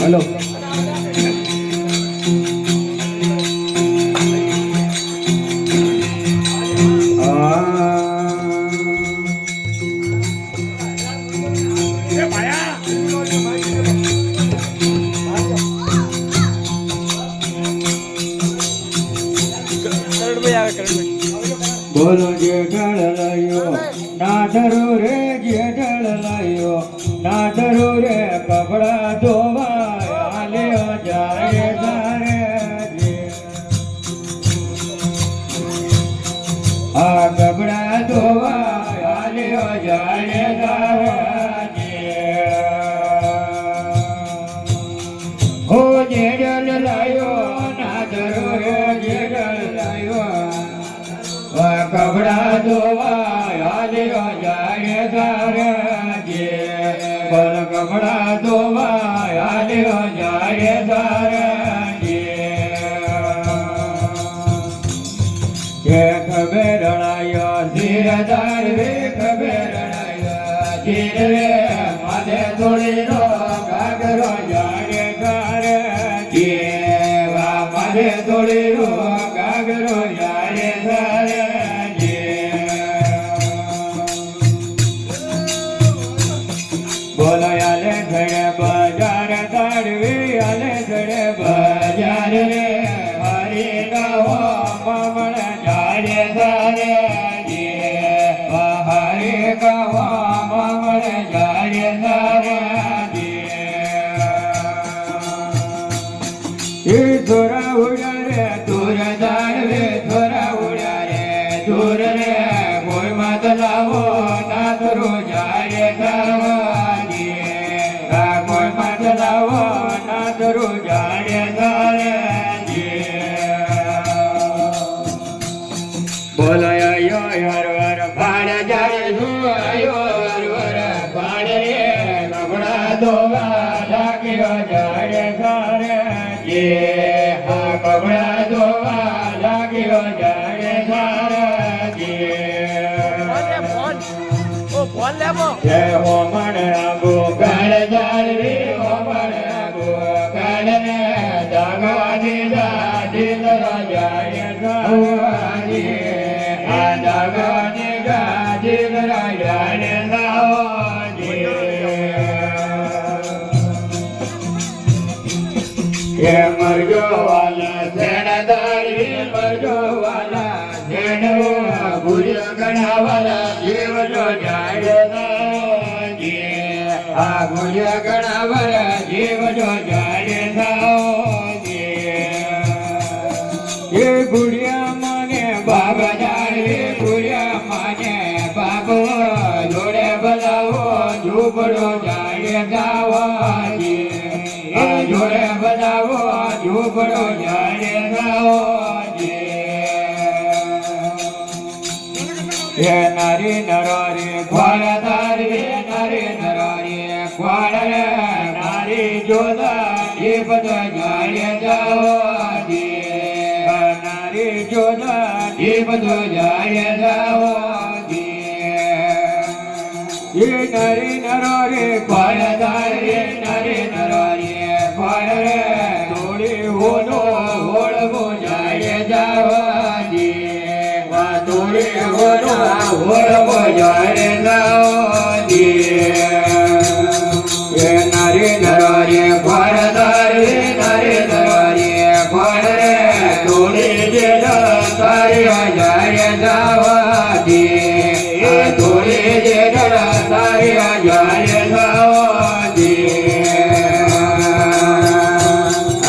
hello बोलो जे ढल लायो ना डरो रे जे ढल लायो ना डरो रे कपड़ा धोवा आले जाए जारे जे आ कपड़ा धोवा आले जाए जारे जे हो जे ढल लायो ना डरो रे जे ढल लायो कपड़ा धोवा आले जाए सारे जे बल कपड़ा धोवा आले जाए सारे जे खबर लड़ायो धीरदार वे खबर लड़ायो धीर रे माथे थोड़ी रो गागरो जाए सारे जे वा माथे थोड़ी रो गागरो जाए सारे बोलो आले खड़े बाजार ताड़वी आले खड़े बाजार रे हरी गाओ मामण जारे सारे जी हरी गाओ मामण जारे सारे जी थोड़ा उड़ा रे दूर जाड़वे थोड़ा उड़ा रे दूर रे कोई मत लावो ना करो जारे सावा बोलो यो हरवर भाड़ जाए आयो हरवर भाड़ रे कपड़ा धोवा लागियो जाए सारे जे हाँ कपड़ा धोवा लागियो जाए सारे जे जय हो मन आगो गाड़ जाए रे हो मन आगो गाड़ रे जागा दीदा दिल जाए सारे जगने गाजी गराने लाओ जी ये मरजो वाला सेनादारी मरजो वाला सेनो बुरिया गणा वाला जीव जो जाए लाओ जी आ बुरिया गणा वाला जीव जो जाए लाओ जी ये बुढ़िया माने बाबा बुढ़िया माने बाबो जोड़े बजाओ झूपड़ो जाए गावा जी जोड़े बजाओ झूपड़ो जाए गाओ जी ये नारी नरोरी ग्वालदार रे नारी नरोरी ग्वाल रे नारी जोधा ये बजा जाए जाओ जी नारी जोधा ये बजा जाए जाओ जी ये नारी नरोरी ग्वालदार रे नारी नरोरी ग्वाल रे थोड़ी होलो होड़बो जाए जाओ जी थोड़ी होलो होड़बो जाए जाओ जी ये नारी नरोरी ग्वालदार रे नारी नरोरी ग्वाल रे थोड़ी जेड़ा सारी जाए जाओ जी थोड़ी जेड़ा सारी जाए